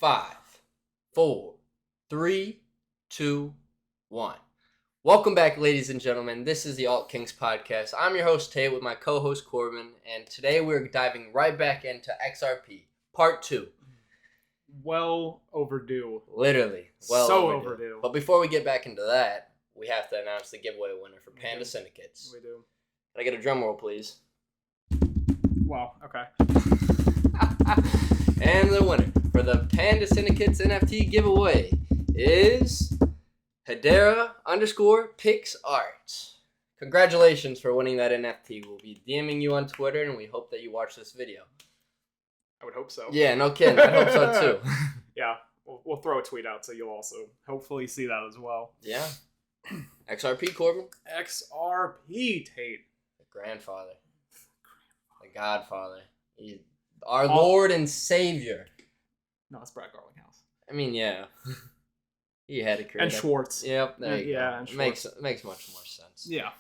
5, 4, 3, 2, 1. Welcome back, ladies and gentlemen. This is the Alt Kings podcast. I'm your host, Tate, with my co-host, Corbin, and today we're diving right back into XRP, Part 2. Well overdue. Literally. So overdue. But before we get back into that, we have to announce the giveaway winner for Panda Syndicates. We do. Can I get a drum roll, please? Wow, okay. And the winner for the Panda Syndicates NFT giveaway is Hedera_PixArt. Congratulations for winning that NFT. We'll be DMing you on Twitter, and we hope that you watch this video. I would hope so. Yeah, no kidding. I hope so too. Yeah, we'll throw a tweet out so you'll also hopefully see that as well. Yeah. XRP, Corbin? XRP, Tate. The grandfather. The godfather. Our Lord and Savior. No, it's Brad Garlinghouse. I mean, yeah. He had to create And Schwartz. Yep, there you go. And Makes much more sense. Yeah.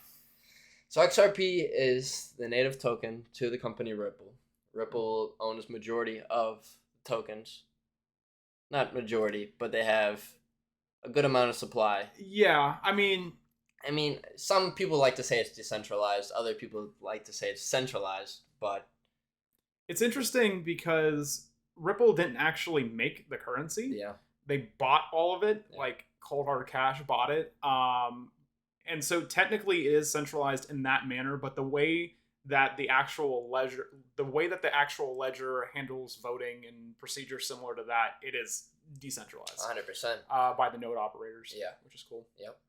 So XRP is the native token to the company Ripple. Ripple owns majority of tokens. Not majority, but they have a good amount of supply. Yeah, I mean, some people like to say it's decentralized. Other people like to say it's centralized, but it's interesting because Ripple didn't actually make the currency. yeah. They bought all of it, Yeah. like Cold Hard Cash bought it. And so technically it is centralized in that manner, but the way that the actual ledger handles voting and procedures similar to that, it is decentralized. 100%. By the node operators. Yeah. Which is cool. Yep.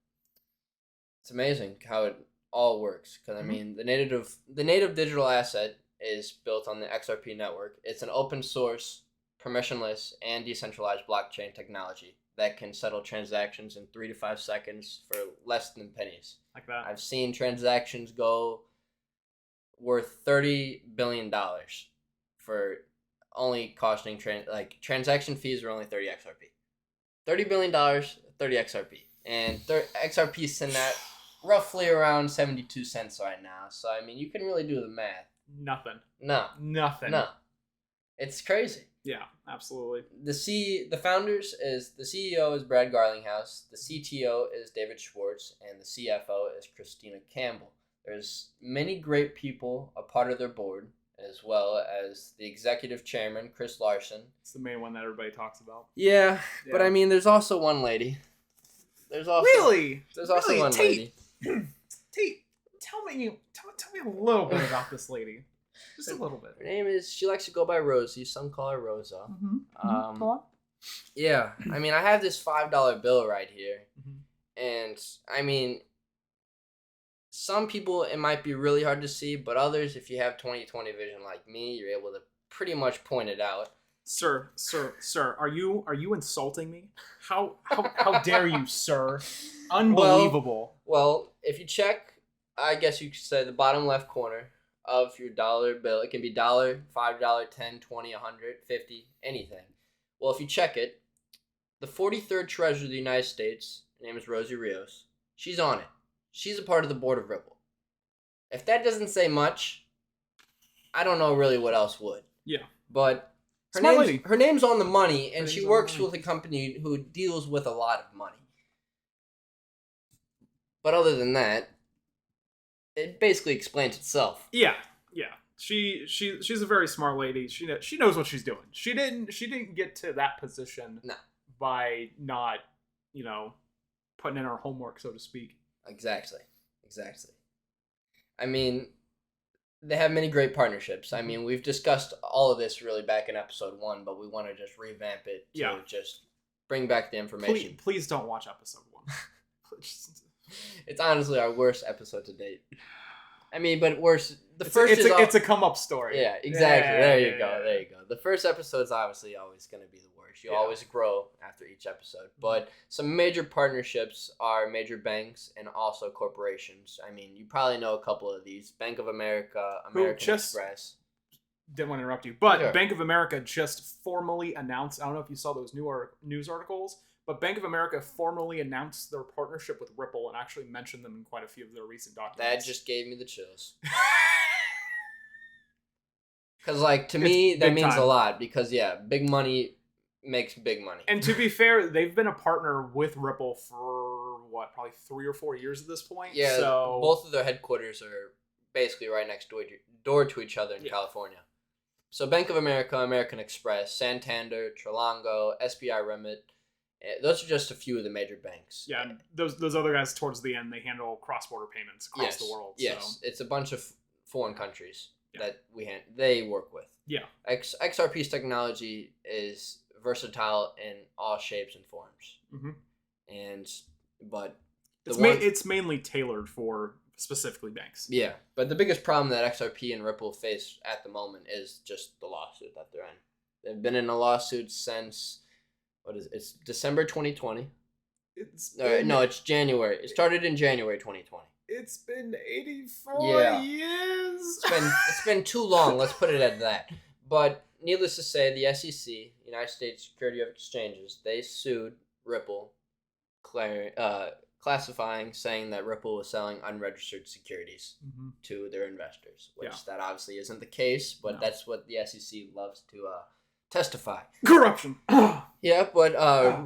It's amazing how it all works. Because, I mean, the native digital asset is built on the XRP network. It's an open source, permissionless, and decentralized blockchain technology that can settle transactions in 3 to 5 seconds for less than pennies. Like that. I've seen transactions go worth $30 billion for only costing transaction fees are only 30 XRP. $30 billion, 30 XRP. And XRP is sitting at roughly around 72 cents right now. So, I mean, you can really do the math. Nothing. No. It's crazy. Yeah, absolutely. The founders the CEO is Brad Garlinghouse, the CTO is David Schwartz, and the CFO is Christina Campbell. There's many great people a part of their board, as well as the executive chairman, Chris Larson. It's the main one that everybody talks about. Yeah. But I mean, there's also one lady. There's also one lady. Tate, tell me a little bit about this lady. Just a little bit. Her name is, she likes to go by Rosie. Some call her Rosa. Go on. Yeah. I mean, I have this $5 bill right here. Mm-hmm. And, I mean, some people, it might be really hard to see, but others, if you have 20/20 vision like me, you're able to pretty much point it out. Sir, are you insulting me? How dare you, sir? Unbelievable. Well, if you check, I guess you could say the bottom left corner of your dollar bill, it can be $1, $5, $10, $20, $100, $50, anything. Well, if you check it, the 43rd Treasurer of the United States, her name is Rosie Rios, she's on it. She's a part of the board of Ripple. If that doesn't say much, I don't know really what else would. Yeah. But her name's on the money, and she works with a company who deals with a lot of money. But other than that, it basically explains itself. Yeah. She's a very smart lady. She knows what she's doing. She didn't get to that position by not, putting in her homework, so to speak. Exactly. I mean, they have many great partnerships. I mean, we've discussed all of this really back in episode 1, but we want to just revamp it to just bring back the information. Please don't watch episode 1. It's honestly our worst episode to date. I mean, but worse. It's a come up story. Yeah, exactly. There you go. The first episode's obviously always going to be the worst. You always grow after each episode. But some major partnerships are major banks and also corporations. I mean, you probably know a couple of these: Bank of America, American Express. Didn't want to interrupt you, but sure. Bank of America just formally announced. I don't know if you saw those news articles. But Bank of America formally announced their partnership with Ripple and actually mentioned them in quite a few of their recent documents. That just gave me the chills. Because, to me, that means a lot. Because, big money makes big money. And to be fair, they've been a partner with Ripple for probably 3 or 4 years at this point. Yeah, so both of their headquarters are basically right next door to each other in California. So Bank of America, American Express, Santander, Trilango, SBI Remit, those are just a few of the major banks. Yeah, and those other guys towards the end, they handle cross-border payments across the world. Yes, so. it's a bunch of foreign countries that they work with. Yeah. XRP's technology is versatile in all shapes and forms. But it's mainly tailored for specifically banks. Yeah, but the biggest problem that XRP and Ripple face at the moment is just the lawsuit that they're in. They've been in a lawsuit since it's December 2020. It's January. It started in January 2020. It's been 84 years. It's been too long. Let's put it at that. But needless to say, the SEC, United States Securities of Exchanges, they sued Ripple, classifying, saying that Ripple was selling unregistered securities to their investors, which that obviously isn't the case, but that's what the SEC loves to testify. Corruption. Yeah, but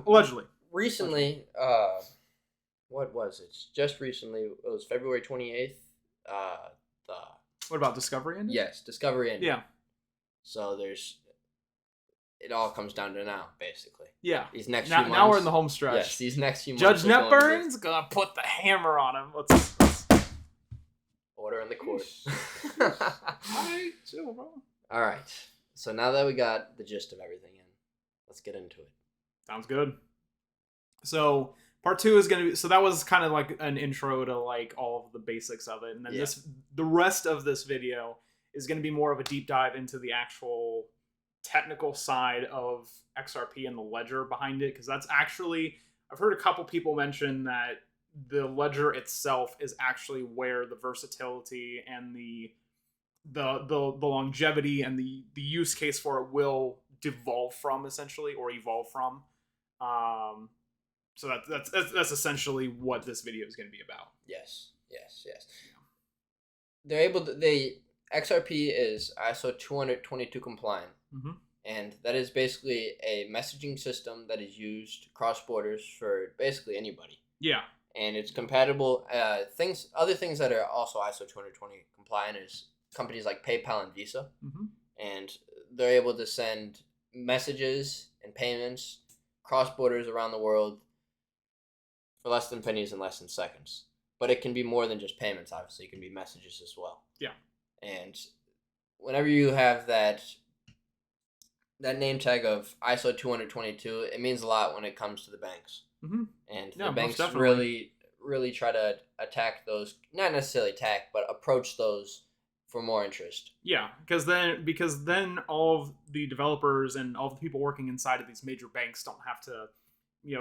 allegedly. Recently, what was it? Just recently, it was February 28th. What about Discovery ended? Yes, Discovery ended. Yeah. So it all comes down to now, basically. Yeah. These next few months. Now we're in the home stretch. Yes, these next few months. Judge Netburn's gonna put the hammer on him. Let's order in the court. Alright, chill, bro. All right. So now that we got the gist of everything in, let's get into it. Sounds good. So part 2 is gonna be. So that was kind of like an intro to like all of the basics of it, and then the rest of this video is gonna be more of a deep dive into the actual technical side of XRP and the ledger behind it, because that's actually, I've heard a couple people mention that the ledger itself is actually where the versatility and the longevity and the use case for it will devolve from, essentially, or evolve from. So that's essentially what this video is going to be about. Yes. They're able to. XRP is ISO20022 compliant. And that is basically a messaging system that is used cross borders for basically anybody. Yeah. And it's compatible. Other things that are also ISO 220 compliant is companies like PayPal and Visa. And they're able to send messages and payments cross borders around the world for less than pennies and less than seconds. But it can be more than just payments, obviously. It can be messages as well. Yeah. And whenever you have that name tag of ISO 20022, it means a lot when it comes to the banks. And the banks really try to attack those, not necessarily attack, but approach those for more interest. Yeah, because then all of the developers and all the people working inside of these major banks don't have to,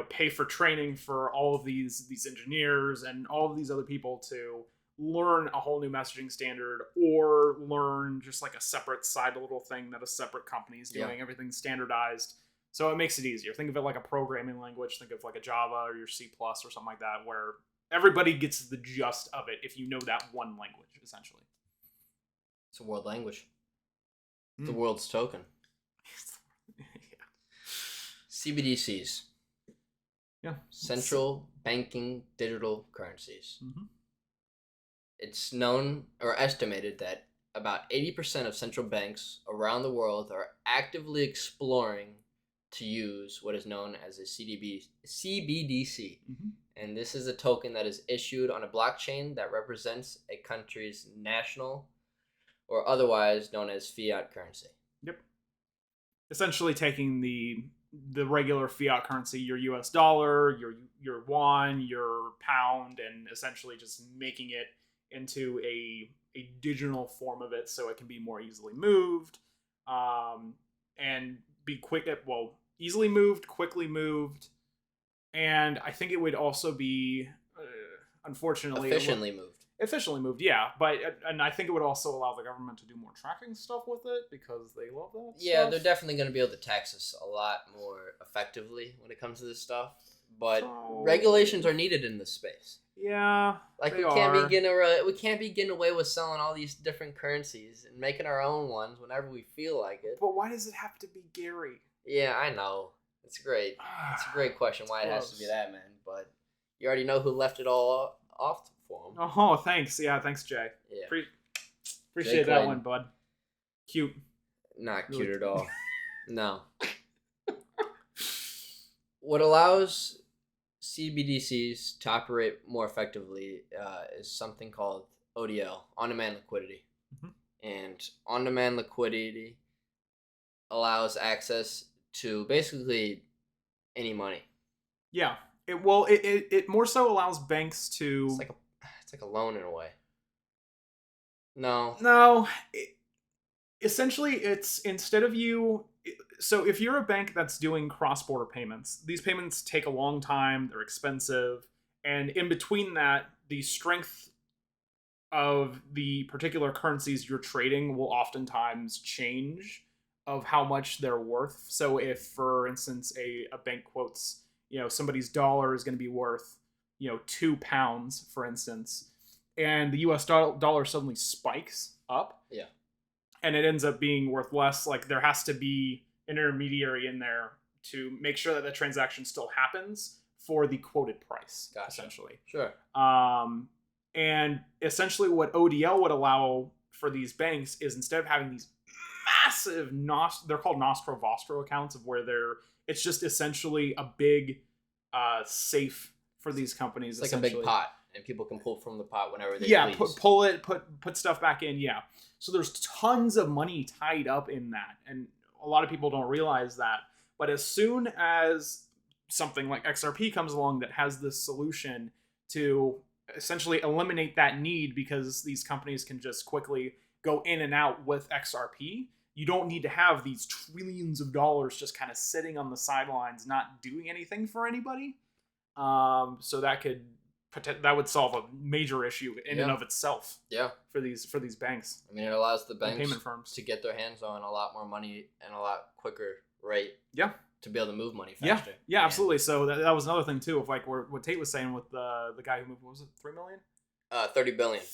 pay for training for all of these engineers and all of these other people to learn a whole new messaging standard, or learn just like a separate side little thing that a separate company is doing. Everything's standardized, so it makes it easier. Think of it like a programming language. Think of like a Java or your C+ or something like that, where everybody gets the gist of it if you know that one language, essentially. It's a world language. The world's token. CBDCs. Yeah. Central banking digital currencies. It's known or estimated that about 80% of central banks around the world are actively exploring to use what is known as a CBDC. And this is a token that is issued on a blockchain that represents a country's national or otherwise known as fiat currency. Yep. Essentially taking the regular fiat currency, your US dollar, your yuan, your pound, and essentially just making it into a digital form of it, so it can be more easily moved, and be easily moved, quickly moved, and I think it would also be, unfortunately, efficiently moved. Yeah, and I think it would also allow the government to do more tracking stuff with it, because they love that. Yeah, they're definitely going to be able to tax us a lot more effectively when it comes to this stuff, but regulations are needed in this space. Yeah, we can't be getting away with selling all these different currencies and making our own ones whenever we feel like it. But why does it have to be Gary? Yeah, I know. It's great. It's a great question why it has to be that, man. But you already know who left it all off for him. Oh, thanks. Yeah, thanks, Jay. Yeah. Appreciate that one, bud. Cute. Not cute at all. No. What allows CBDCs to operate more effectively is something called ODL, on-demand liquidity. And on-demand liquidity allows access to basically any money. Yeah. It more so allows banks to... It's like a loan in a way. No. No. Essentially, it's instead of you... So if you're a bank that's doing cross-border payments, these payments take a long time, they're expensive, and in between that, the strength of the particular currencies you're trading will oftentimes change of how much they're worth. So if, for instance, a bank quotes, somebody's dollar is going to be worth, £2, for instance, and the US dollar suddenly spikes up. Yeah. And it ends up being worth less. Like, there has to be an intermediary in there to make sure that the transaction still happens for the quoted price, essentially. Sure. And essentially what ODL would allow for these banks is, instead of having these massive, they're called Nostro Vostro accounts, of where it's just essentially a big safe for these companies. It's like a big pot, and people can pull from the pot whenever they please. Pull it, put stuff back in, yeah. So there's tons of money tied up in that, and a lot of people don't realize that. But as soon as something like XRP comes along that has this solution to essentially eliminate that need, because these companies can just quickly go in and out with XRP, you don't need to have these trillions of dollars just kind of sitting on the sidelines, not doing anything for anybody. So that would solve a major issue in and of itself. Yeah. For these banks. I mean, it allows the banks payment firms to get their hands on a lot more money and a lot quicker rate. Yeah. To be able to move money faster. Yeah, absolutely. So that was another thing too, of like what Tate was saying with the guy who moved, what was it, 3 million? 30 billion.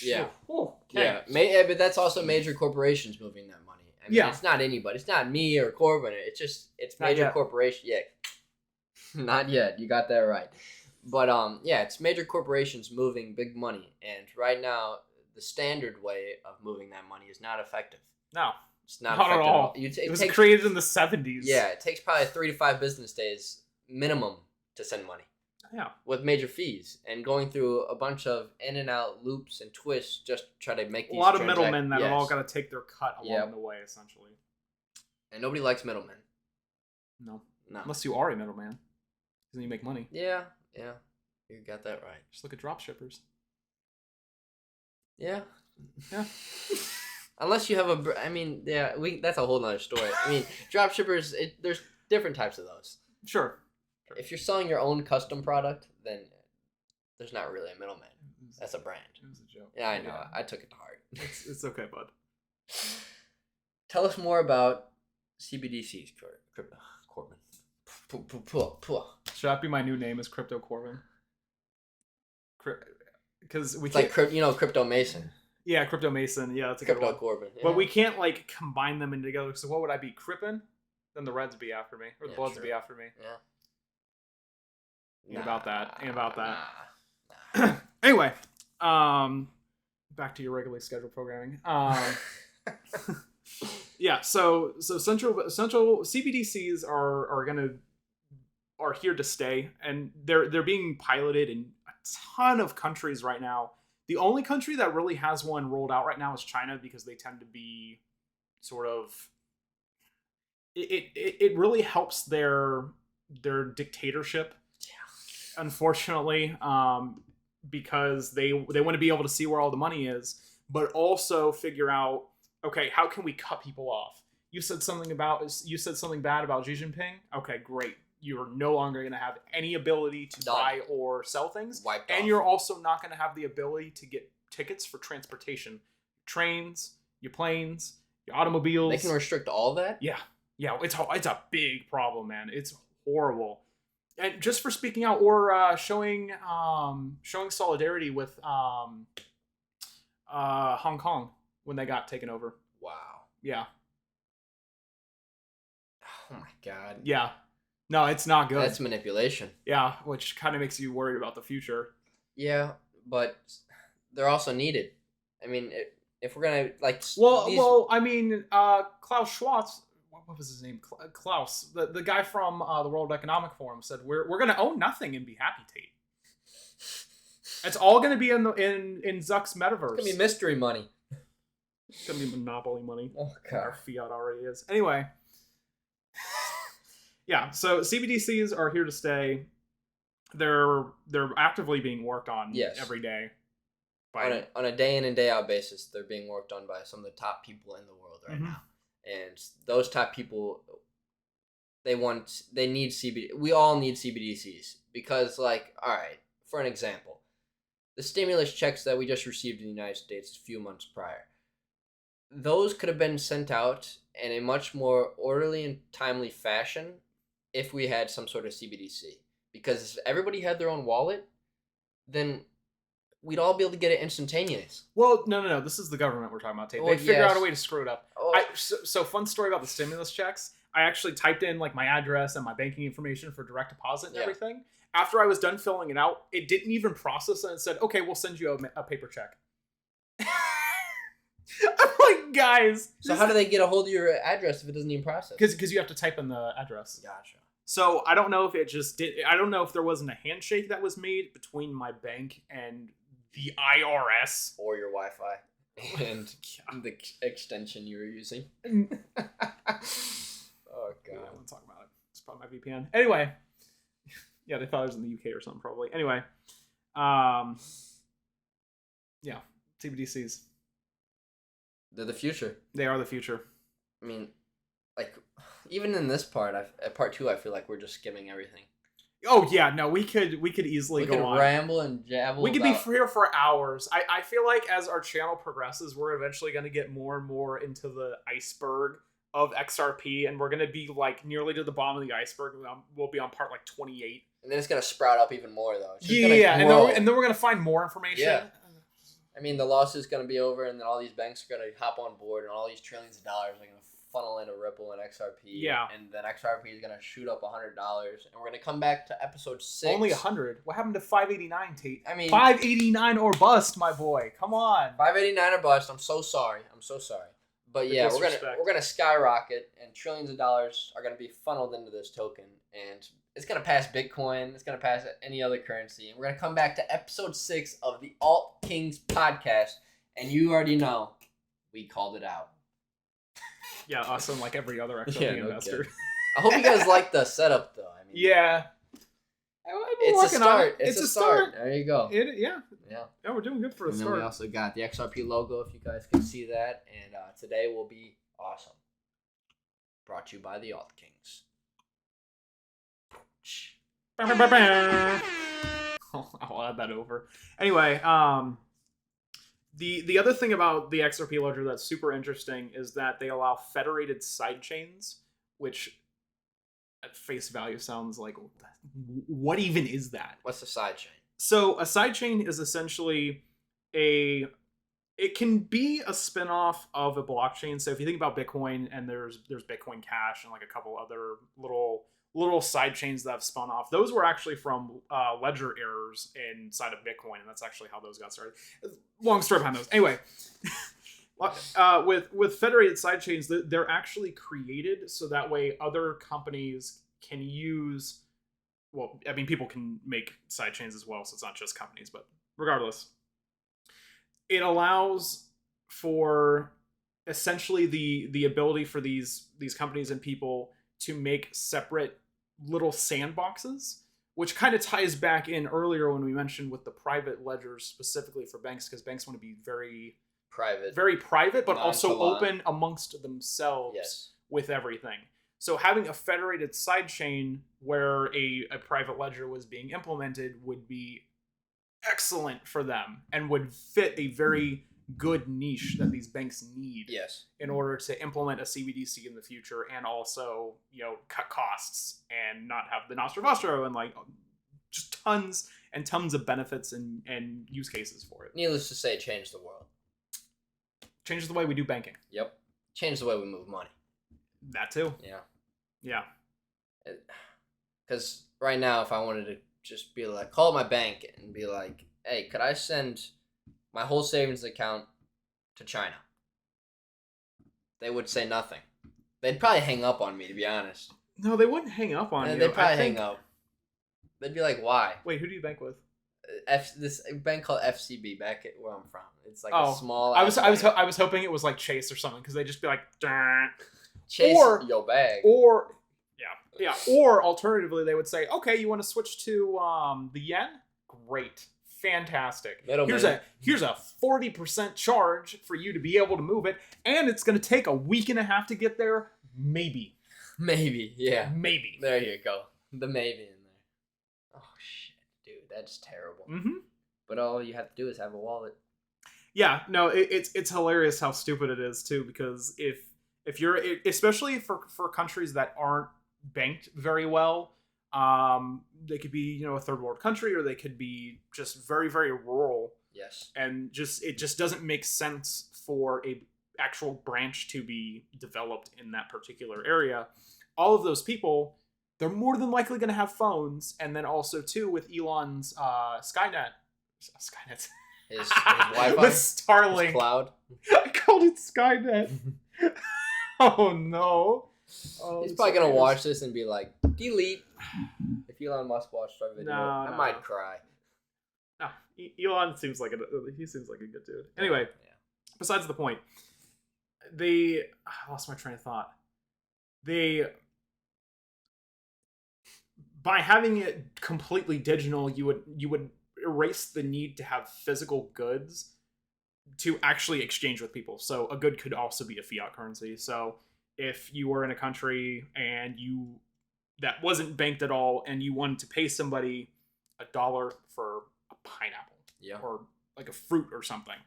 Yeah. Oh, okay. Yeah. But that's also major corporations moving that money. I mean, it's not anybody. It's not me or Corbin. It's major corporations. Yeah. Not yet. You got that right. But it's major corporations moving big money, and right now the standard way of moving that money is not effective. No, it's not effective at all. It was created in the 70s. Yeah, it takes probably 3 to 5 business days minimum to send money. Yeah, with major fees and going through a bunch of in and out loops and twists just to try to make these a lot of middlemen that have all got to take their cut along the way, essentially. And nobody likes middlemen. No, unless you are a middleman, because then you make money. Yeah, you got that right. Just look at drop shippers. Yeah. Unless you have that's a whole nother story. I mean, drop shippers, there's different types of those. Sure. If you're selling your own custom product, then there's not really a middleman. That's a brand. It was a joke. Yeah, I know. Yeah. I took it to heart. It's okay, bud. Tell us more about CBDCs, Corbin. Should that be my new name? Is Crypto Corbin? Because we can't, like Crypto Mason. Yeah, Crypto Mason. Yeah, that's a Crypto good one. Corbin. Yeah. But we can't combine them in together. So what would I be? Crippin? Then the Reds would be after me, or the Bloods would be after me. Yeah. Ain't about that. Nah. Anyway, back to your regularly scheduled programming. Yeah, so central CBDCs are here to stay, and they're being piloted in a ton of countries right now. The only country that really has one rolled out right now is China, because they tend to be sort of it really helps their dictatorship. Yeah. Unfortunately, because they want to be able to see where all the money is, but also figure out, okay, how can we cut people off? You said something bad about Xi Jinping. Okay, great. You're no longer going to have any ability to buy or sell things. Wiped and off. You're also not going to have the ability to get tickets for transportation. Trains, your planes, your automobiles. They can restrict all that? Yeah. Yeah, it's a big problem, man. It's horrible. And just for speaking out or showing solidarity with Hong Kong when they got taken over. Wow. Yeah. Oh my god. Yeah. No, it's not good. That's manipulation. Yeah, which kind of makes you worried about the future. Yeah, but they're also needed. I mean, if we're gonna like, I mean, Klaus Schwab, what was his name? Klaus, the guy from the World Economic Forum said we're gonna own nothing and be happy, Tate. It's all gonna be in Zuck's metaverse. It's gonna be mystery money. It's gonna be monopoly money. Oh god, our fiat already is. Anyway, yeah. So CBDCs are here to stay. They're actively being worked on every day. On a day in and day out basis, they're being worked on by some of the top people in the world right now, and those top people, they need CBD. We all need CBDCs because, like, all right, for an example, the stimulus checks that we just received in the United States a few months prior, those could have been sent out in a much more orderly and timely fashion if we had some sort of CBDC. Because if everybody had their own wallet, then we'd all be able to get it instantaneous. Well, no. This is the government we're talking about, Tate. They figure out a way to screw it up. So fun story about the stimulus checks. I actually typed in like my address and my banking information for direct deposit and everything. After I was done filling it out, it didn't even process it and said, okay, we'll send you a paper check. I'm like, guys. So how do they get a hold of your address if it doesn't even process? Because you have to type in the address. Gotcha. So I don't know if it just did. I don't know if there wasn't a handshake that was made between my bank and the IRS or your Wi-Fi and the extension you were using. Oh god, I don't want to talk about it. It's probably my VPN. Anyway, yeah, they thought it was in the UK or something probably. Anyway, yeah, CBDCs. They're the future. They are the future. I mean, like, even in this part, part 2, I feel like we're just skimming everything. Oh yeah, no, we could easily go on. Ramble and jabble. We could be here for hours. I feel like as our channel progresses, we're eventually going to get more and more into the iceberg of XRP, and we're going to be like nearly to the bottom of the iceberg. We'll be on part like 28, and then it's going to sprout up even more though. And then we're going to find more information. Yeah. I mean, the lawsuit's going to be over, and then all these banks are going to hop on board, and all these trillions of dollars are going to funnel into Ripple and XRP. Yeah. And then XRP is going to shoot up $100, and we're going to come back to episode 6. Only 100. What happened to 589, Tate? I mean, 589 or bust, my boy. Come on. 589 or bust. I'm so sorry. But yeah, we're gonna skyrocket, and trillions of dollars are gonna be funneled into this token, and it's gonna pass Bitcoin. It's gonna pass any other currency, and we're gonna come back to episode 6 of the Alt Kings podcast, and you already know we called it out. Yeah, us and like every other XRP investor. I hope you guys like the setup, though. I mean, yeah, it's a start. It's a start. There you go. Yeah, we're doing good for a start. And then we also got the XRP logo, if you guys can see that. And today will be awesome. Brought to you by the Alt Kings. I'll add that over. Anyway, the other thing about the XRP ledger that's super interesting is that they allow federated sidechains, which at face value sounds like, what even is that? What's a sidechain? So a sidechain is essentially it can be a spin-off of a blockchain. So if you think about Bitcoin, and there's Bitcoin Cash and like a couple other little side chains that have spun off. Those were actually from ledger errors inside of Bitcoin, and that's actually how those got started. Long story behind those. Anyway, with federated sidechains, they're actually created so that way other companies can use. Well, I mean, people can make sidechains as well, so it's not just companies. But regardless, it allows for essentially the ability for these companies and people to make separate little sandboxes, which kind of ties back in earlier when we mentioned with the private ledgers specifically for banks, because banks want to be very private, but also open amongst themselves with everything. So having a federated sidechain where a private ledger was being implemented would be excellent for them and would fit a very good niche that these banks need in order to implement a CBDC in the future, and also, cut costs and not have the nostro vostro and like just tons and tons of benefits and use cases for it. Needless to say, change the world. Changes the way we do banking. Yep. Change the way we move money. That too. Yeah. Yeah. Because right now, if I wanted to just be like, call my bank and be like, hey, could I send my whole savings account to China? They would say nothing. They'd probably hang up on me, to be honest. No, they wouldn't hang up on you. They'd probably hang up. They'd be like, why? Wait, who do you bank with? This bank called FCB back at where I'm from. It's like a small. I was hoping it was like Chase or something because they'd just be like, Chase your bag. Or yeah. Or alternatively, they would say, okay, you want to switch to the yen? Great, fantastic. Here's a 40% charge for you to be able to move it, and it's going to take a week and a half to get there. Maybe, yeah. Maybe. There you go. The maybe in there. Oh shit, dude, that's terrible. Mm-hmm. But all you have to do is have a wallet. Yeah, no, it's hilarious how stupid it is too. Because if you're, especially for countries that aren't banked very well, they could be a third world country, or they could be just very, very rural. Yes. And it just doesn't make sense for a actual branch to be developed in that particular area. All of those people, they're more than likely going to have phones, and then also too with Elon's Skynet, his Wi-Fi, with Starlink, his cloud. I called it Skynet. Oh no! He's probably gonna watch this and be like, delete. If Elon Musk watched our video, I might cry. No, Elon seems like a good dude. Anyway, besides the point, I lost my train of thought. By having it completely digital, you would erase the need to have physical goods to actually exchange with people. So a good could also be a fiat currency. So if you were in a country and that wasn't banked at all, and you wanted to pay somebody $1 for a pineapple, or like a fruit or something,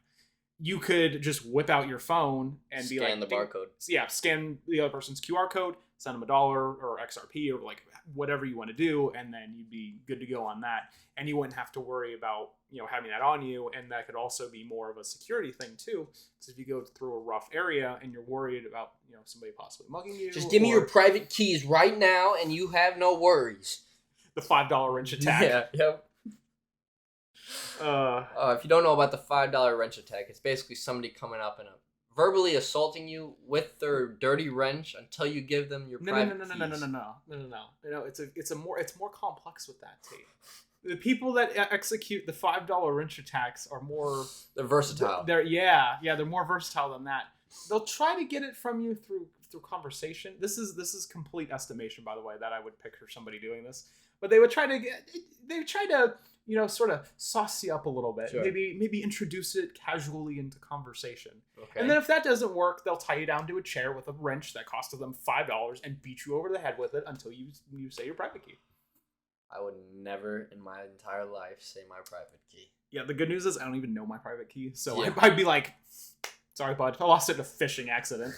you could just whip out your phone and scan the barcode. Yeah, scan the other person's QR code, send them $1 or XRP or like whatever you want to do, and then you'd be good to go on that. And you wouldn't have to worry about having that on you. And that could also be more of a security thing too, because if you go through a rough area and you're worried about somebody possibly mugging you, just give me your private keys right now, and you have no worries. The $5 wrench attack. Yeah. Yep. If you don't know about the $5 wrench attack, it's basically somebody coming up and verbally assaulting you with their dirty wrench until you give them your private keys. No. It's more complex with that, Tate. The people that execute the $5 wrench attacks are more. They're versatile. They're more versatile than that. They'll try to get it from you through conversation. This is complete estimation, by the way, that I would picture somebody doing this. But they would try to sort of sauce you up a little bit. Sure. Maybe introduce it casually into conversation. Okay. And then if that doesn't work, they'll tie you down to a chair with a wrench that costed them $5 and beat you over the head with it until you say your private key. I would never in my entire life say my private key. Yeah, the good news is I don't even know my private key. So I'd be like, sorry, bud, I lost it in a fishing accident.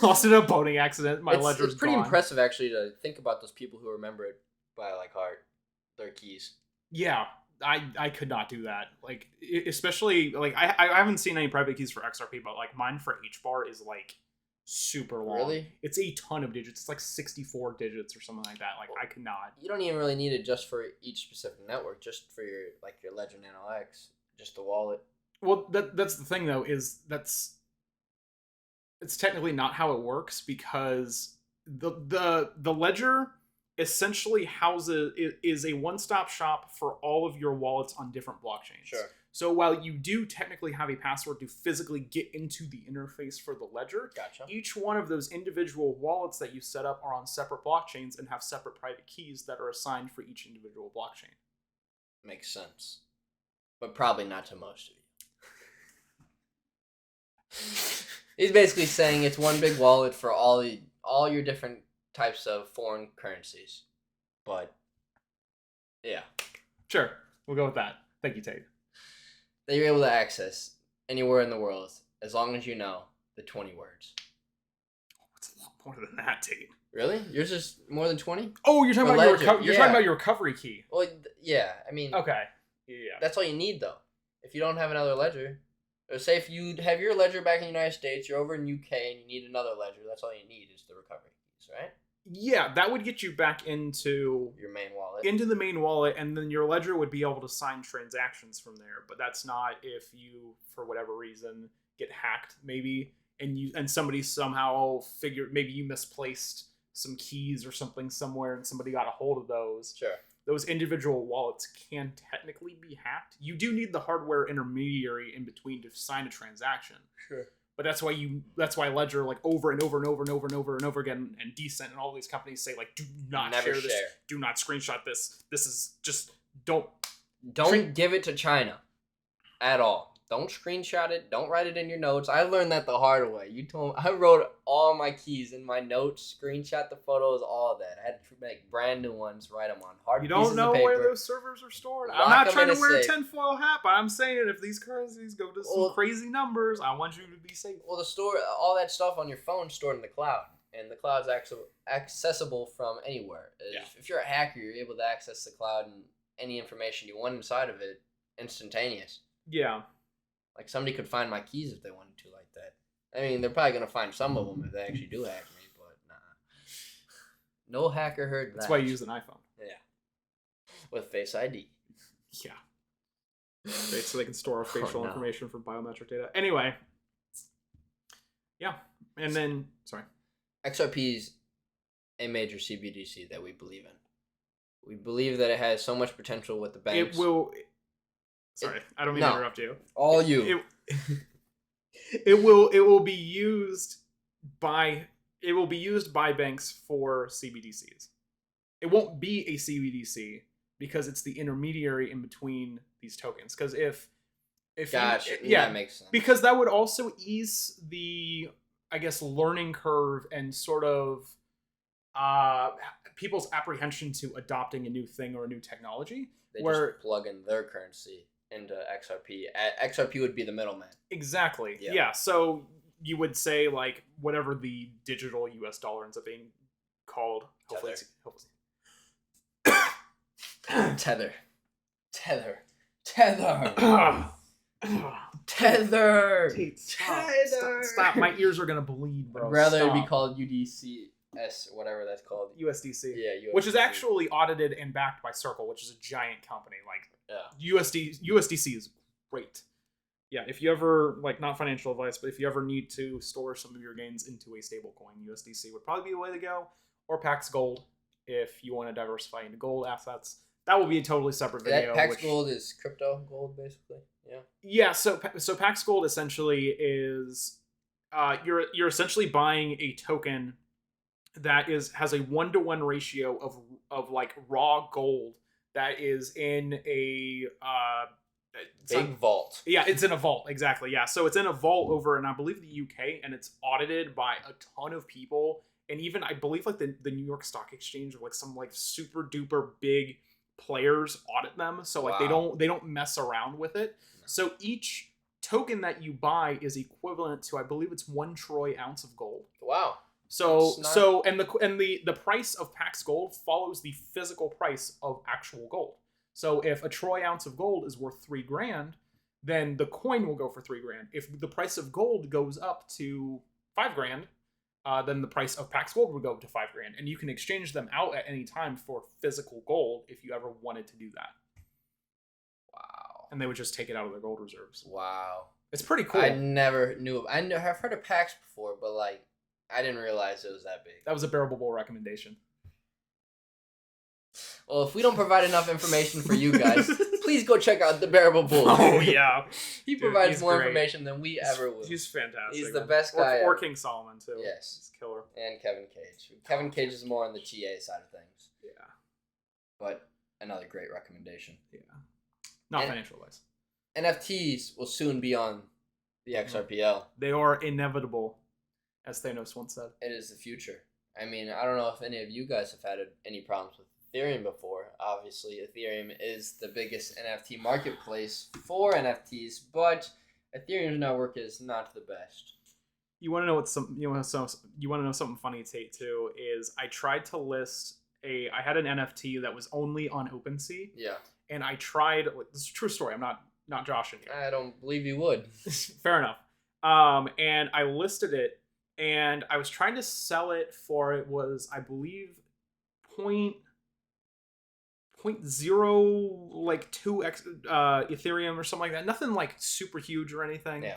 Lost it in a boating accident. My ledger's gone. It's pretty impressive, actually, to think about those people who remember it by like heart, their keys. Yeah, I could not do that. Like, especially like I haven't seen any private keys for XRP, but like mine for HBAR is like super long. Really? It's a ton of digits. It's like 64 digits or something like that. Like, I could not. You don't even really need it just for each specific network, just for your Ledger Nano X, just the wallet. Well, that's the thing though, is it's technically not how it works, because the Ledger essentially is a one-stop shop for all of your wallets on different blockchains. Sure. So while you do technically have a password to physically get into the interface for the ledger, gotcha, each one of those individual wallets that you set up are on separate blockchains and have separate private keys that are assigned for each individual blockchain. Makes sense. But probably not to most of you. He's basically saying it's one big wallet for all your different types of foreign currencies. But yeah. Sure. We'll go with that. Thank you, Tate. That you're able to access anywhere in the world, as long as you know the 20 words. What's a lot more than that, Tate? Really? Yours is more than 20? Oh, you're talking about you're talking about your recovery key. Well, yeah. I mean, okay. Yeah. That's all you need, though. If you don't have another ledger, or say if you have your ledger back in the United States, you're over in UK and you need another ledger, that's all you need is the recovery keys, right? Yeah, that would get you back into your main wallet. Into the main wallet, and then your ledger would be able to sign transactions from there. But that's not if you, for whatever reason, get hacked, maybe, and somebody somehow figured, maybe you misplaced some keys or something somewhere, and somebody got a hold of those. Sure. Those individual wallets can technically be hacked. You do need the hardware intermediary in between to sign a transaction. Sure. But that's why Ledger, like, over and over and over and over and over and over again, and Decent and all these companies say, like, do not share this, do not screenshot this. This is just don't give it to China at all. Don't screenshot it. Don't write it in your notes. I learned that the hard way. I wrote all my keys in my notes, screenshot the photos, all of that. I had to make brand new ones, write them on hard pieces of paper. You don't know where those servers are stored. I'm not trying to wear a tinfoil hat, but I'm saying if these currencies go to some crazy numbers, I want you to be safe. Well, all that stuff on your phone stored in the cloud, and the cloud's accessible from anywhere. Yeah. If you're a hacker, you're able to access the cloud and any information you want inside of it, instantaneous. Yeah. Like, somebody could find my keys if they wanted to, like that. I mean, they're probably going to find some of them if they actually do hack me, but nah. No hacker heard that. That's why you use an iPhone. Yeah. With Face ID. Yeah. So they can store facial information for biometric data. Anyway. Yeah. And then, sorry. XRP's a major CBDC that we believe in. We believe that it has so much potential with the banks. It will... Sorry, I don't mean to interrupt you. All you. It will be used by banks for CBDCs. It won't be a CBDC because it's the intermediary in between these tokens. Because if that makes sense. Because that would also ease the, I guess, learning curve and sort of people's apprehension to adopting a new thing or a new technology. They just plug in their currency into XRP. XRP would be the middleman. Exactly. Yeah. So you would say, like, whatever the digital US dollar ends up being called. Hopefully. Tether. Stop. My ears are gonna bleed, bro. I'd rather it be called UDCS, whatever that's called. USDC. Yeah, USDC. Which is actually audited and backed by Circle, which is a giant company. Like, USDC is great. Yeah, if you ever, like, not financial advice, but if you ever need to store some of your gains into a stable coin, USDC would probably be the way to go. Or Pax Gold, if you want to diversify into gold assets. That will be a totally separate video. Pax Gold is crypto gold, basically. Yeah. Yeah. So Pax Gold essentially is, you're essentially buying a token that has a 1-to-1 ratio of like raw gold that is in a big vault. Yeah, it's in a vault, exactly. Yeah, so it's in a vault over in, I believe, the UK, and it's audited by a ton of people, and even I believe like the New York Stock Exchange or like some like super duper big players audit them. So like they don't mess around with it. No. So each token that you buy is equivalent to, I believe it's 1 troy ounce of gold. Wow. So the price of Pax Gold follows the physical price of actual gold. So if a troy ounce of gold is worth $3,000, then the coin will go for $3,000. If the price of gold goes up to $5,000, then the price of Pax Gold would go up to $5,000, and you can exchange them out at any time for physical gold if you ever wanted to do that. Wow. And they would just take it out of their gold reserves. Wow. It's pretty cool. I never knew. I've heard of Pax before, but like, I didn't realize it was that big. That was a bearable bull recommendation. Well, if we don't provide enough information for you guys, please go check out the Bearable Bull. Oh, yeah. He provides more information than we ever will. He's fantastic. He's the best guy or King Solomon, too. Yes. He's a killer. And Kevin Cage. Kevin Cage is more on the TA side of things. Yeah. But another great recommendation. Yeah. Not financial advice. NFTs will soon be on the XRPL. They are inevitable, as Thanos once said. It is the future. I mean, I don't know if any of you guys have had any problems with Ethereum before. Obviously, Ethereum is the biggest NFT marketplace for NFTs, but Ethereum's network is not the best. You want to know something funny, Tate, too? Is I tried to list I had an NFT that was only on OpenSea. Yeah. And I tried. This is a true story. I'm not joshing here. I don't believe you would. Fair enough. And I listed it, and I was trying to sell it for, it was, I believe, point 0.02 Ethereum or something like that. Nothing like super huge or anything. Yeah.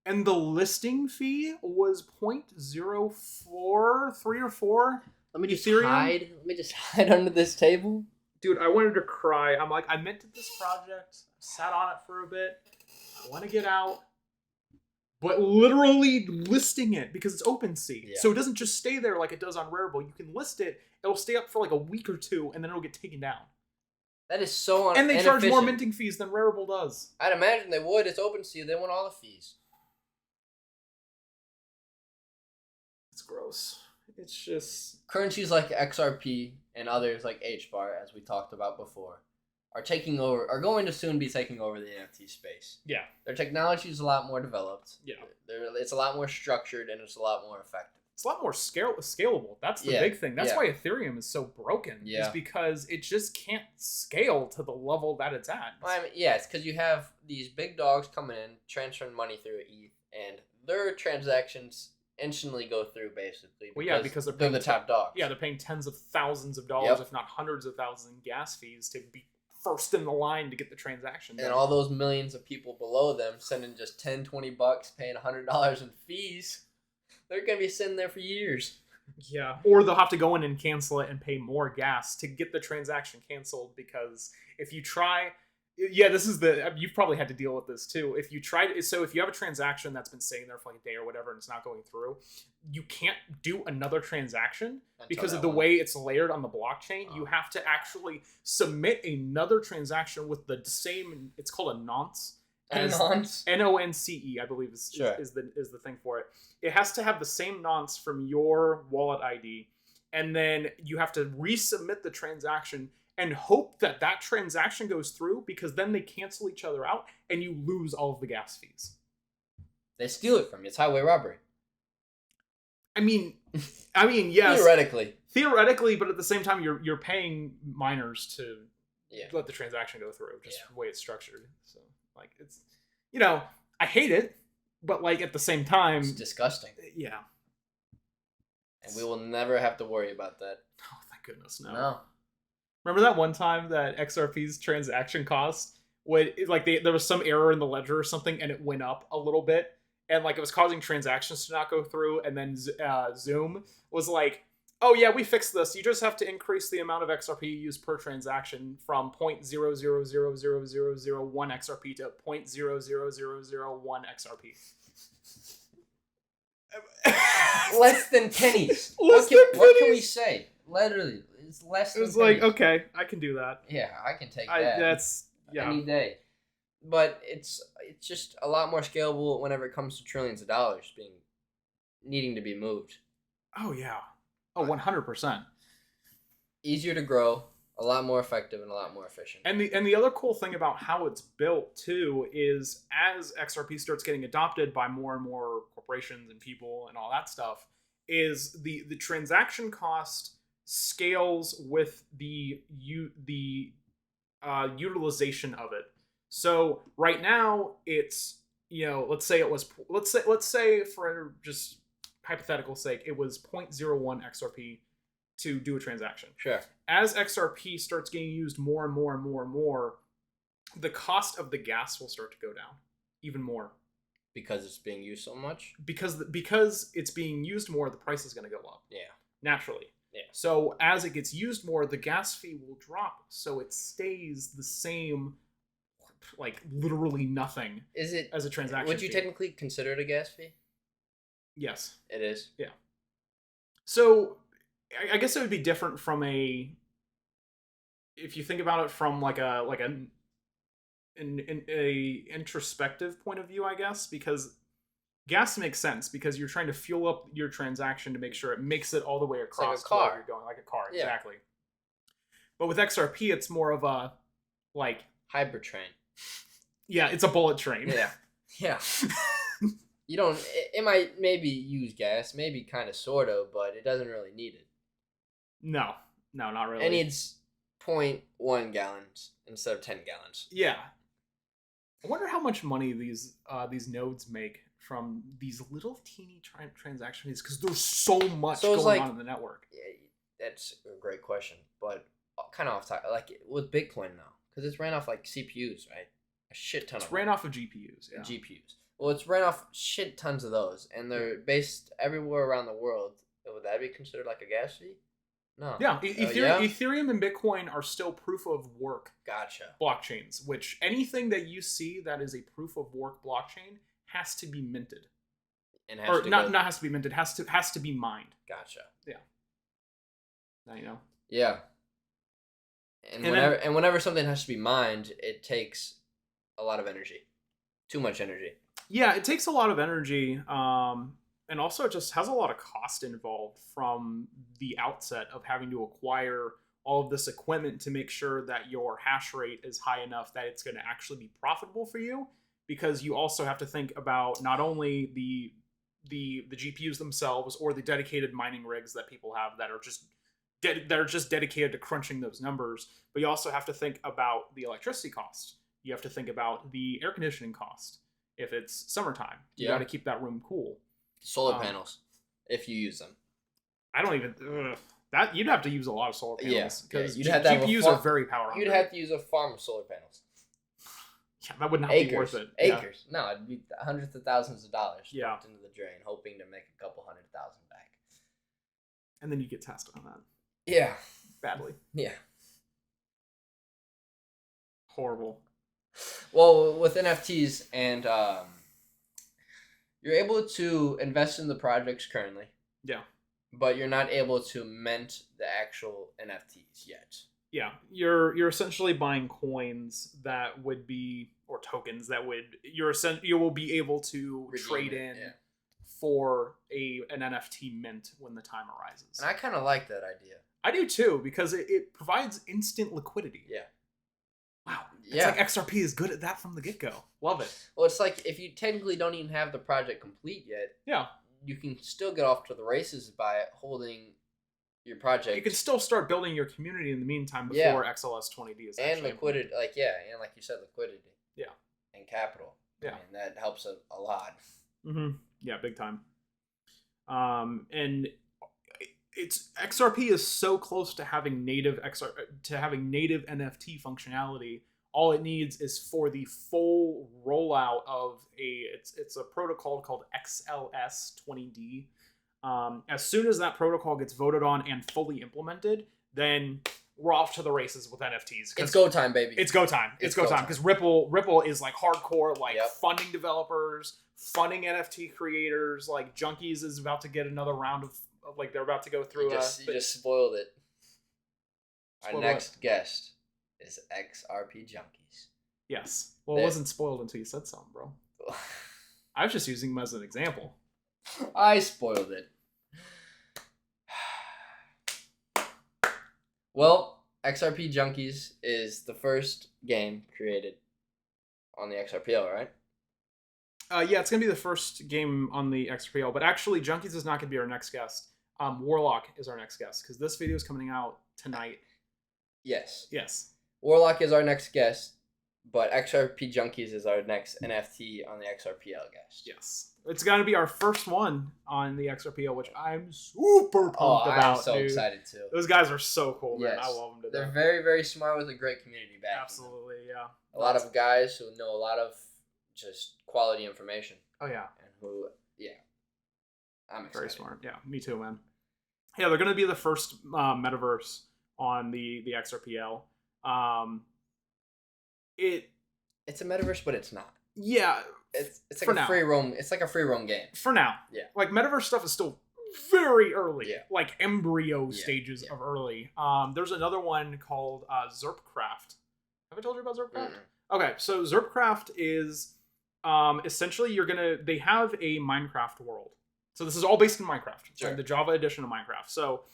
And the listing fee was 0.043 or 4. Let me just Ethereum? hide. Let me just hide under this table. Dude, I wanted to cry. I'm like, I minted this project, sat on it for a bit. I want to get out. But literally listing it, because it's OpenSea. Yeah. So it doesn't just stay there like it does on Rarible. You can list it. It'll stay up for like a week or two, and then it'll get taken down. That is so And they charge more minting fees than Rarible does. I'd imagine they would. It's OpenSea. They want all the fees. It's gross. It's just... Currencies like XRP and others like HBAR, as we talked about before, are going to soon be taking over the NFT space. Yeah. Their technology is a lot more developed. Yeah. It's a lot more structured, and it's a lot more effective. It's a lot more scalable. That's the big thing. That's why Ethereum is so broken. Yeah. Is because it just can't scale to the level that it's at. Well, I mean, yeah, it's because you have these big dogs coming in, transferring money through ETH, and their transactions instantly go through, basically. Well, yeah, because they're the top dogs. Yeah, they're paying tens of thousands of dollars, if not hundreds of thousands in gas fees to be first in the line to get the transaction done. And all those millions of people below them sending just $10, $20, paying $100 in fees. They're going to be sitting there for years. Yeah, or they'll have to go in and cancel it and pay more gas to get the transaction canceled, because if you try... Yeah, you've probably had to deal with this too. If you have a transaction that's been sitting there for like a day or whatever and it's not going through, you can't do another transaction because of the way it's layered on the blockchain. You have to actually submit another transaction with the same, it's called a nonce. Nonce? NONCE, I believe is the thing for it. It has to have the same nonce from your wallet ID, and then you have to resubmit the transaction and hope that transaction goes through, because then they cancel each other out and you lose all of the gas fees. They steal it from you. It's highway robbery. I mean, yes. Theoretically, but at the same time, you're paying miners to let the transaction go through, just the way it's structured. So, like, it's, I hate it, but like at the same time, it's disgusting. Yeah. And we will never have to worry about that. Oh, thank goodness, no. No. Remember that one time that XRP's transaction cost there was some error in the ledger or something, and it went up a little bit, and like it was causing transactions to not go through, and then Zoom was like, "Oh yeah, we fixed this. You just have to increase the amount of XRP you use per transaction from 0.000001 XRP to 0.00001 XRP." Less than pennies. What can we say? Literally, it's less than pennies. It was like, okay, I can do that. Yeah, I can take that. Any day. But it's just a lot more scalable whenever it comes to trillions of dollars needing to be moved. Oh yeah. Oh, 100%. Easier to grow, a lot more effective, and a lot more efficient. And the other cool thing about how it's built too is, as XRP starts getting adopted by more and more corporations and people and all that stuff, is the transaction cost scales with the utilization of it. So right now it's, let's say for just hypothetical sake, it was 0.01 XRP to do a transaction. Sure. As XRP starts getting used more and more and more and more, the cost of the gas will start to go down even more. Because it's being used so much? Because it's being used more, the price is going to go up. Yeah. Naturally. Yeah. So as it gets used more, the gas fee will drop, so it stays the same, like literally nothing. Is it as a transaction? Would you technically consider it a gas fee? Yes. It is. Yeah. So I guess it would be different from if you think about it from an introspective point of view, I guess, because gas makes sense because you're trying to fuel up your transaction to make sure it makes it all the way across to where you're going, like a car. Yeah. Exactly. But with XRP, it's more of a hybrid train. Yeah, it's a bullet train. Yeah. Yeah. You don't. It might maybe use gas, maybe kind of sort of, but it doesn't really need it. No, not really. It needs 0.1 gallons instead of 10 gallons. Yeah. I wonder how much money these nodes make from these little teeny transactions because there's so much So it's going like- on in the network. Yeah, that's a great question, but kind of off topic. Like with Bitcoin now, because it's ran off like CPUs, right? A shit ton It's of ran them. off of GPUs. Yeah. GPUs. Well, it's ran off shit tons of those, and they're based everywhere around the world. Would that be considered like a gas fee? No. Yeah, Yeah? Ethereum and Bitcoin are still proof of work Gotcha. blockchains, which anything that you see that is a proof of work blockchain has to be minted. And Or not has to be minted, has to be mined. Gotcha. Now you know. Yeah. And whenever something has to be mined, it takes a lot of energy. Too much energy. Yeah, it takes a lot of energy, and also it just has a lot of cost involved from the outset of having to acquire all of this equipment to make sure that your hash rate is high enough that it's going to actually be profitable for you, because you also have to think about not only the GPUs themselves or the dedicated mining rigs that people have that are just dedicated to crunching those numbers, but you also have to think about the electricity cost. You have to think about the air conditioning cost. If it's summertime, you got to keep that room cool. Solar panels, if you use them. I don't even that you'd have to use a lot of solar panels because GPUs are very power hungry. You'd have to use a farm of solar panels. Yeah, that would not be worth it. Acres. Yeah. No, it'd be hundreds of thousands of dollars dumped into the drain, hoping to make a couple 100,000 back. And then you get taxed on that. Yeah. Badly. Yeah. Horrible. Well, with NFTs and you're able to invest in the projects currently. Yeah. But you're not able to mint the actual NFTs yet. Yeah, you're essentially buying coins that would be, or tokens that would you will be able to trade in for an NFT mint when the time arises. And I kind of like that idea. I do too, because it provides instant liquidity. Yeah. Wow. It's like XRP is good at that from the get-go. Love it. Well, it's like if you technically don't even have the project complete yet. Yeah. You can still get off to the races by holding your project. You can still start building your community in the meantime before XLS20D is and liquidity, and like you said, liquidity. Yeah. And capital. Yeah. And that helps a lot. Mm-hmm. Yeah, big time. And it's XRP is so close to having native NFT functionality. All it needs is for the full rollout of it's a protocol called XLS20D. As soon as that protocol gets voted on and fully implemented, then we're off to the races with NFTs. It's go time, baby. It's go time. It's go time because Ripple is like hardcore, funding developers, funding NFT creators. Like Junkies is about to get another round of they're about to go through. You just spoiled it. Our next guest is XRP Junkies. Yes. Well, it wasn't spoiled until you said something, bro. I was just using him as an example. I spoiled it. Well, XRP Junkies is the first game created on the XRPL, right? Yeah, it's going to be the first game on the XRPL, but actually Junkies is not going to be our next guest. Warlock is our next guest, because this video is coming out tonight. Yes. Yes. Warlock is our next guest, but XRP Junkies is our next NFT on the XRPL guest. Yes. It's going to be our first one on the XRPL, which I'm super pumped about. I'm so excited too. Those guys are so cool, man. Yes. I love them to death. They're very, very smart with a great community back. Absolutely, yeah. A lot of guys who know a lot of just quality information. Oh, yeah. And who, I'm excited. Very smart. Yeah, me too, man. Yeah, they're going to be the first metaverse on the XRPL. It's a metaverse, but it's not. Yeah. It's like a free roam. It's like a free roam game. For now. Yeah. Like metaverse stuff is still very early. Yeah. Like embryo stages of early. There's another one called Zerpcraft. Have I told you about Zerpcraft? Mm-hmm. Okay, so Zerpcraft is essentially they have a Minecraft world. So this is all based in Minecraft. It's like the Java edition of Minecraft. So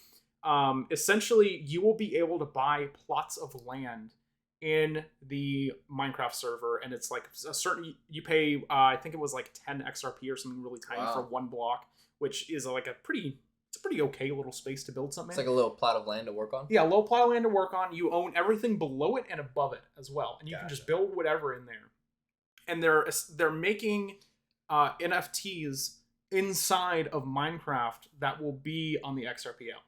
essentially you will be able to buy plots of land in the Minecraft server, and it's like a certain, you pay I think it was like 10 XRP or something really tiny for one block, which is like it's a pretty okay little space to build something. It's like a little plot of land to work on. Yeah, a little plot of land to work on. You own everything below it and above it as well, and you can just build whatever in there. And they're making NFTs inside of Minecraft that will be on the XRPL.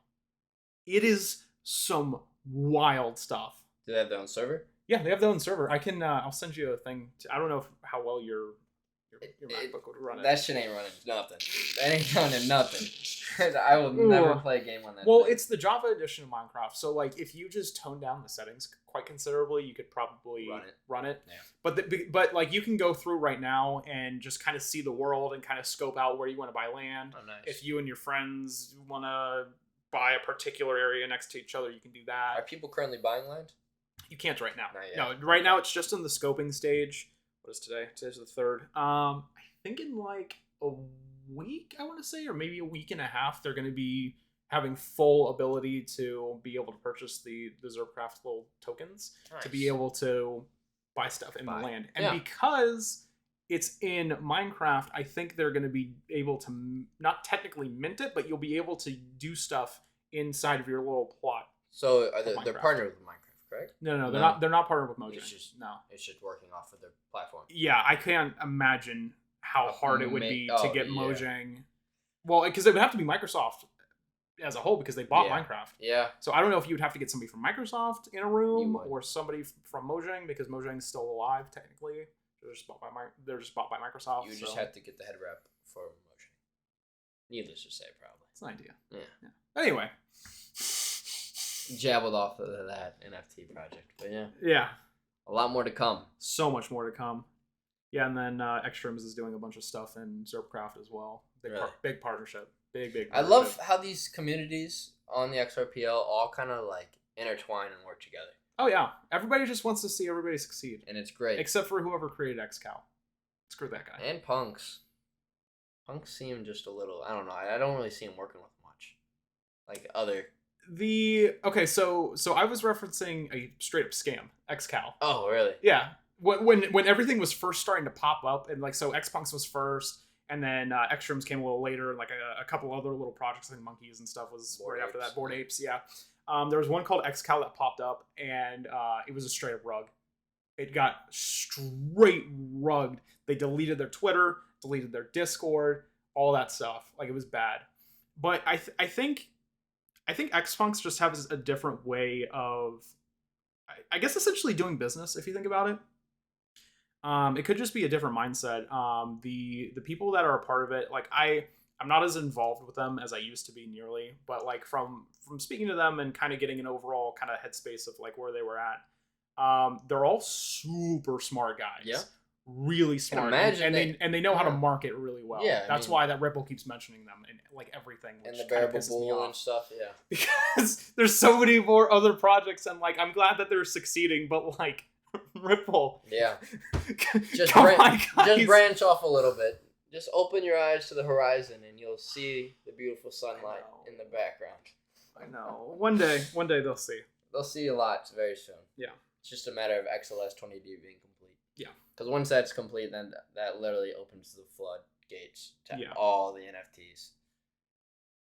It is some wild stuff. Do they have their own server? Yeah, they have their own server. I can. I'll send you a thing. I don't know how well your MacBook would run it. That shit ain't running nothing. That ain't running nothing. I will never play a game on that. Well, it's the Java edition of Minecraft, so like if you just tone down the settings quite considerably, you could probably run it. Yeah. But like you can go through right now and just kind of see the world and kind of scope out where you want to buy land. Oh, nice. If you and your friends want to buy a particular area next to each other, you can do that. Are people currently buying land? You can't right now. No, right now it's just in the scoping stage. What is today? Today's the 3rd. I think in like a week, I want to say, or maybe a week and a half, they're going to be having full ability to be able to purchase the Zerpcraft little tokens to be able to buy stuff in the land. And because it's in Minecraft, I think they're going to be able to not technically mint it, but you'll be able to do stuff inside of your little plot. So they're partnered with Minecraft. Correct? No, they're not. They're not partnered with Mojang. It's just working off of their platform. Yeah, I can't imagine how hard it would be to get Mojang. Well, because it would have to be Microsoft as a whole because they bought Minecraft. Yeah. So I don't know if you would have to get somebody from Microsoft in a room or somebody from Mojang because Mojang's still alive technically. They're just bought by Microsoft. You just have to get the head rep for Mojang. Needless to say, probably. It's an idea. Yeah. Anyway. Jabbled off of that NFT project, but yeah, a lot more to come. So much more to come. Yeah, and then Extremes is doing a bunch of stuff in Zerpcraft as well. Big partnership, big partnership. I love how these communities on the XRPL all kind of like intertwine and work together. Oh yeah, everybody just wants to see everybody succeed, and it's great. Except for whoever created XCal. Screw that guy. And Punks. Punks seem just a little. I don't know. I don't really see him working with much, like other. So I was referencing a straight up scam, XCal. Oh, really? Yeah. When everything was first starting to pop up, and like so Xpunks was first, and then Extremes came a little later, and like a couple other little projects like Monkeys and stuff was right after that. Bored Apes, yeah. There was one called XCal that popped up, and it was a straight up rug. It got straight rugged. They deleted their Twitter, deleted their Discord, all that stuff. Like it was bad. But I think Xpunks just has a different way of, I guess, essentially doing business, if you think about it. It could just be a different mindset. The people that are a part of it, like I'm not as involved with them as I used to be nearly, but like from speaking to them and kind of getting an overall kind of headspace of like where they were at, they're all super smart guys. Yeah. Really smart, and they know how to market really well. Yeah, that's why that Ripple keeps mentioning them in like everything. And the Bearable Bull and stuff. Yeah, because there's so many more other projects, and like I'm glad that they're succeeding, but like Ripple. Yeah, just branch off a little bit. Just open your eyes to the horizon, and you'll see the beautiful sunlight in the background. I know. One day they'll see. They'll see a lot very soon. Yeah, it's just a matter of XLS20D being complete. Yeah. Because once that's complete, then that literally opens the floodgates to all the NFTs.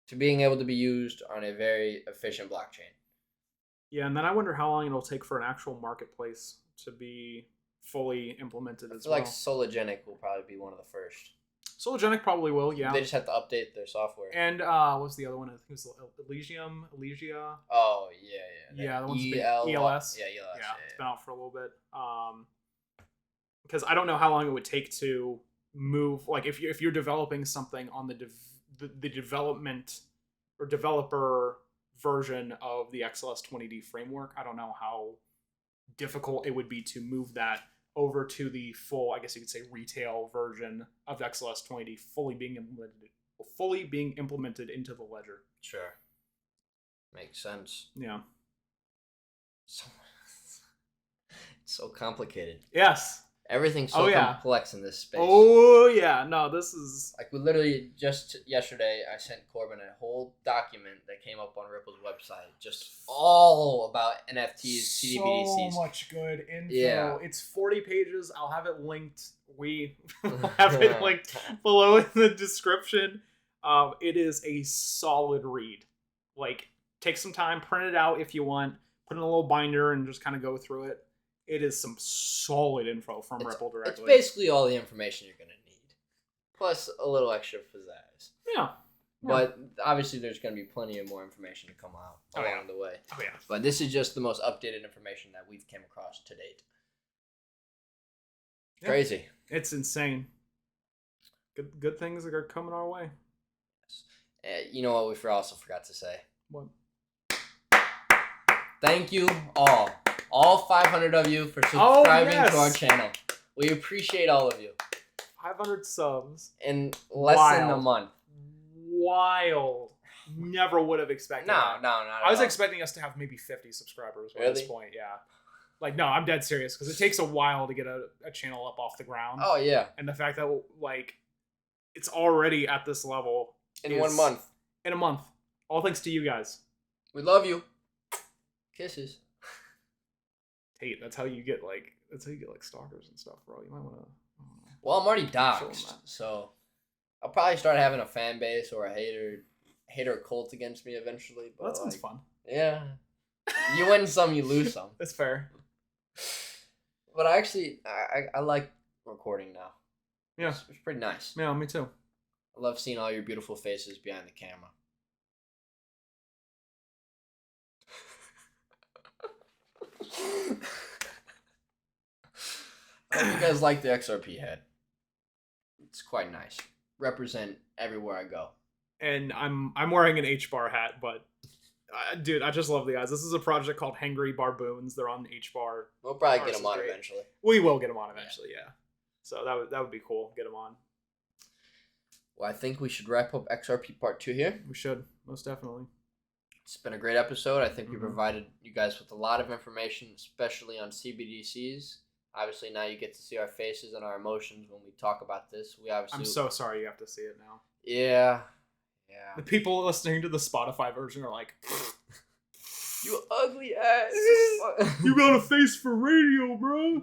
To being able to be used on a very efficient blockchain. Yeah, and then I wonder how long it'll take for an actual marketplace to be fully implemented as well. Like Sologenic will probably be one of the first. Sologenic probably will, yeah. They just have to update their software. And what's the other one? I think it was Elysia. Oh, yeah. Yeah, the one's ELS. Yeah, ELS. Yeah, it's been out for a little bit. Because I don't know how long it would take to move. Like if you're developing something on the development or developer version of the XLS20D framework, I don't know how difficult it would be to move that over to the full, I guess you could say, retail version of XLS20D fully being implemented into the ledger. Sure, makes sense. Yeah. So complicated. Yes. Everything's so complex in this space. Oh, yeah. No, this is... Like, we literally, just yesterday, I sent Corbin a whole document that came up on Ripple's website. Just all about NFTs, CBDCs. So much good info. Yeah. It's 40 pages. I'll have it linked. We have it linked below in the description. It is a solid read. Like, take some time, print it out if you want, put it in a little binder and just kind of go through it. It is some solid info from Ripple directly. It's basically all the information you're going to need. plus a little extra pizzazz. Yeah. But obviously, there's going to be plenty of more information to come out along the way. Oh, yeah. But this is just the most updated information that we've came across to date. Yeah. Crazy. It's insane. Good things are coming our way. You know what we also forgot to say? What? Thank you all 500 of you for subscribing to our channel. We appreciate all of you. 500 subs. In less than a month. Wild. Never would have expected that. No, not I was expecting us to have maybe 50 subscribers at this point, yeah. Like, no, I'm dead serious, because it takes a while to get a channel up off the ground. Oh, yeah. And the fact that, like, it's already at this level. In 1 month. In a month. All thanks to you guys. We love you. Kisses. Tate, that's how you get, like, stalkers and stuff, bro. You might want to... Well, I'm already doxxed, so I'll probably start having a fan base or a hater cult against me eventually. But that sounds fun. Yeah. You win some, you lose some. That's fair. But I like recording now. Yeah. It's pretty nice. Yeah, me too. I love seeing all your beautiful faces behind the camera. I hope you guys like the XRP head. It's quite nice. Represent everywhere I go. And I'm wearing an H-bar hat, but dude, I just love the guys. This is a project called Hangry Barboons. They're on H-bar. We'll probably get them on eventually. We will get them on eventually, yeah. So that would be cool. Get them on. Well, I think we should wrap up XRP Part 2 here. We should, most definitely. It's been a great episode. I think we provided you guys with a lot of information, especially on CBDCs. Obviously, now you get to see our faces and our emotions when we talk about this. I'm so sorry you have to see it now. Yeah. The people listening to the Spotify version are like, you ugly ass. You got a face for radio, bro.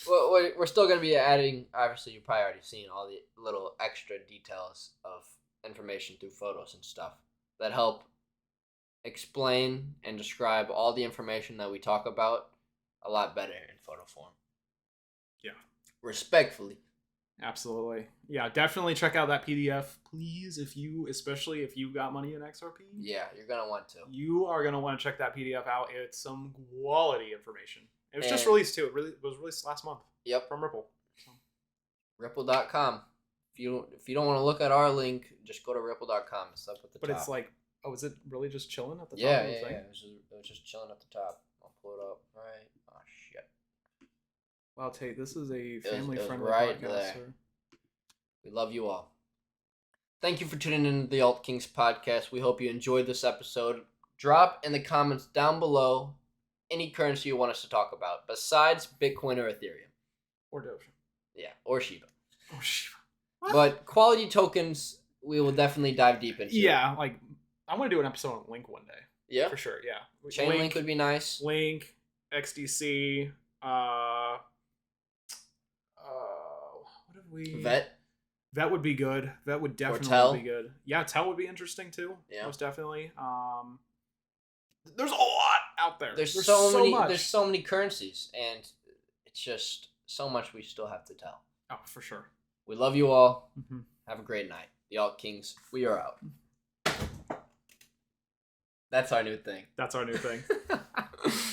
Well, we're still going to be adding, obviously, you've probably already seen all the little extra details of information through photos and stuff that help explain and describe all the information that we talk about a lot better in photo form. Yeah. Respectfully. Absolutely. Yeah, definitely check out that PDF, please, especially if you got money in XRP. Yeah, you're going to want to. You are going to want to check that PDF out. It's some quality information. It was just released, too. It was released last month. Yep. From Ripple. So. Ripple.com. If you don't want to look at our link, just go to ripple.com. It's up at the top. But it's like, is it really just chilling at the top? Yeah. It was just chilling at the top. I'll pull it up right. Oh, shit. Wow, Tate, this is a family-friendly right podcast, there. sir. We love you all. Thank you for tuning in to the Alt Kings podcast. We hope you enjoyed this episode. Drop in the comments down below any currency you want us to talk about besides Bitcoin or Ethereum. Or Doge. Yeah, or Shiba. Or Shiba. But quality tokens, we will definitely dive deep into. Yeah, like, I want to do an episode on Link one day. Yeah? For sure, yeah. Chainlink would be nice. Link, XDC, what have we... Vet would be good. Vet would definitely be good. Yeah, Tell would be interesting too. Yeah. Most definitely. There's a lot out there. There's so many currencies, and it's just so much we still have to tell. Oh, for sure. We love you all. Mm-hmm. Have a great night. The Alt Kings, we are out. That's our new thing.